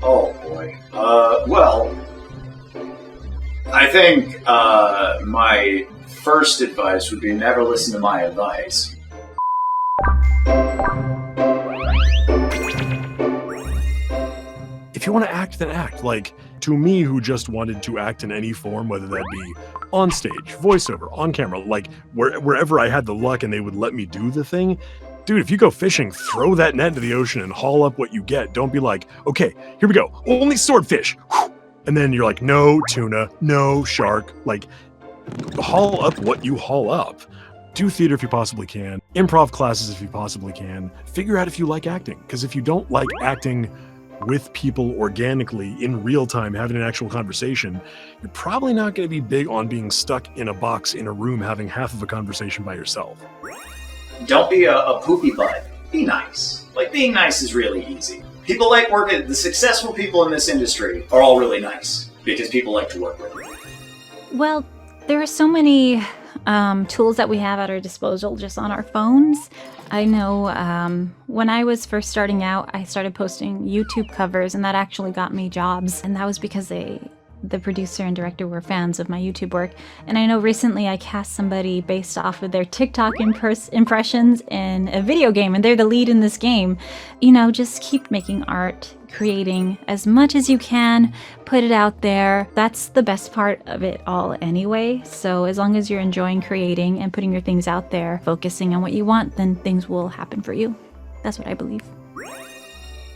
Oh boy. Well, I think my first advice would be never listen to my advice. If you want to act, then act. Like, to me, who just wanted to act in any form, whether that be on stage, voiceover, on camera, like wherever I had the luck and they would let me do the thing. Dude, if you go fishing, throw that net into the ocean and haul up what you get. Don't be like, okay, here we go, only swordfish. And then you're like, no tuna, no shark. Like, haul up what you haul up. Do theater if you possibly can. Improv classes if you possibly can. Figure out if you like acting. Because if you don't like acting with people organically in real time, having an actual conversation, you're probably not going to be big on being stuck in a box in a room having half of a conversation by yourself. Don't be a poopy butt. Be nice. Like, being nice is really easy. People like working, the successful people in this industry are all really nice because people like to work with them. Well, there are so many tools that we have at our disposal just on our phones. I know when I was first starting out, I started posting YouTube covers, and that actually got me jobs. And that was because the producer and director were fans of my YouTube work. And I know recently I cast somebody based off of their TikTok impressions in a video game, and they're the lead in this game. You know, just keep making art, creating as much as you can, put it out there. That's the best part of it all anyway. So as long as you're enjoying creating and putting your things out there, focusing on what you want, then things will happen for you. That's what I believe.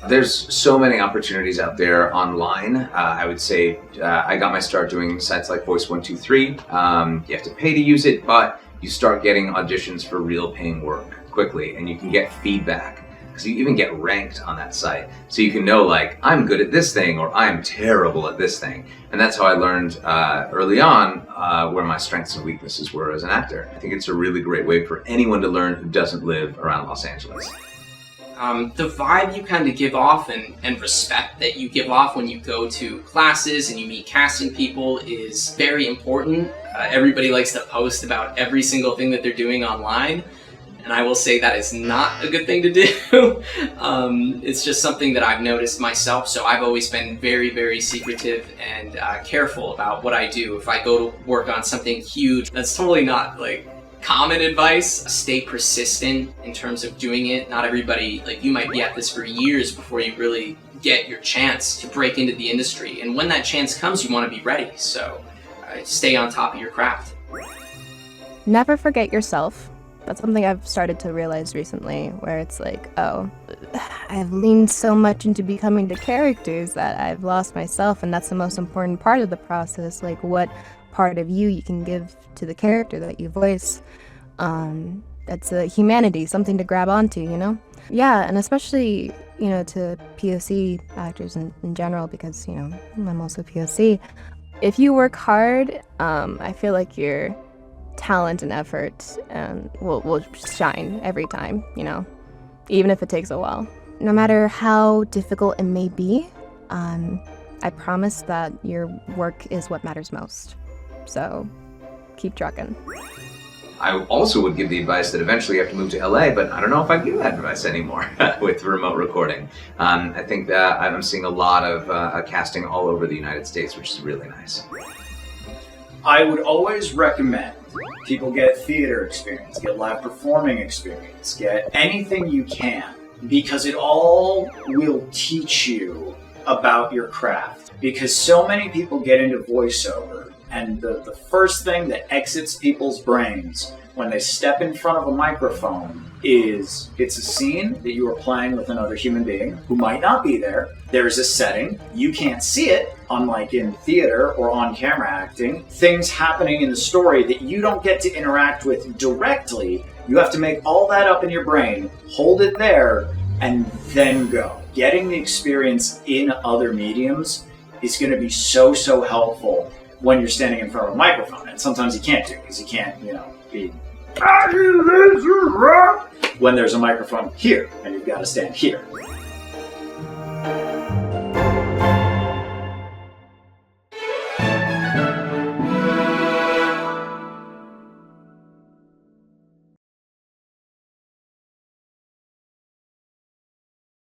There's so many opportunities out there online. I would say I got my start doing sites like Voice123. You have to pay to use it, but you start getting auditions for real paying work quickly, and you can get feedback because you even get ranked on that site. So you can know, like, I'm good at this thing or I'm terrible at this thing. And that's how I learned early on where my strengths and weaknesses were as an actor. I think it's a really great way for anyone to learn who doesn't live around Los Angeles. The vibe you kind of give off and respect that you give off when you go to classes and you meet casting people is very important. Everybody likes to post about every single thing that they're doing online, and I will say that is not a good thing to do. It's just something that I've noticed myself, so I've always been very, very secretive and careful about what I do. If I go to work on something huge, that's totally not like common advice. Stay persistent in terms of doing it. Not everybody, like, you might be at this for years before you really get your chance to break into the industry. And when that chance comes, you want to be ready. So stay on top of your craft. Never forget yourself. That's something I've started to realize recently, where it's like, oh, I've leaned so much into becoming the characters that I've lost myself, and that's the most important part of the process. Like, what part of you can give to the character that you voice. That's a humanity, something to grab onto, you know? Yeah, and especially, you know, to POC actors in general, because, you know, I'm also POC. If you work hard, I feel like your talent and effort will shine every time, you know, even if it takes a while. No matter how difficult it may be, I promise that your work is what matters most. So keep trucking. I also would give the advice that eventually you have to move to LA, but I don't know if I give that advice anymore with remote recording. I think that I'm seeing a lot of casting all over the United States, which is really nice. I would always recommend people get theater experience, get live performing experience, get anything you can, because it all will teach you about your craft. Because so many people get into voiceover, and the first thing that exits people's brains when they step in front of a microphone is it's a scene that you are playing with another human being who might not be there. There's a setting. You can't see it, unlike in theater or on-camera acting. Things happening in the story that you don't get to interact with directly. You have to make all that up in your brain, hold it there, and then go. Getting the experience in other mediums is going to be so helpful when you're standing in front of a microphone. And sometimes you can't do it because you can't, you know, be when there's a microphone here and you've got to stand here.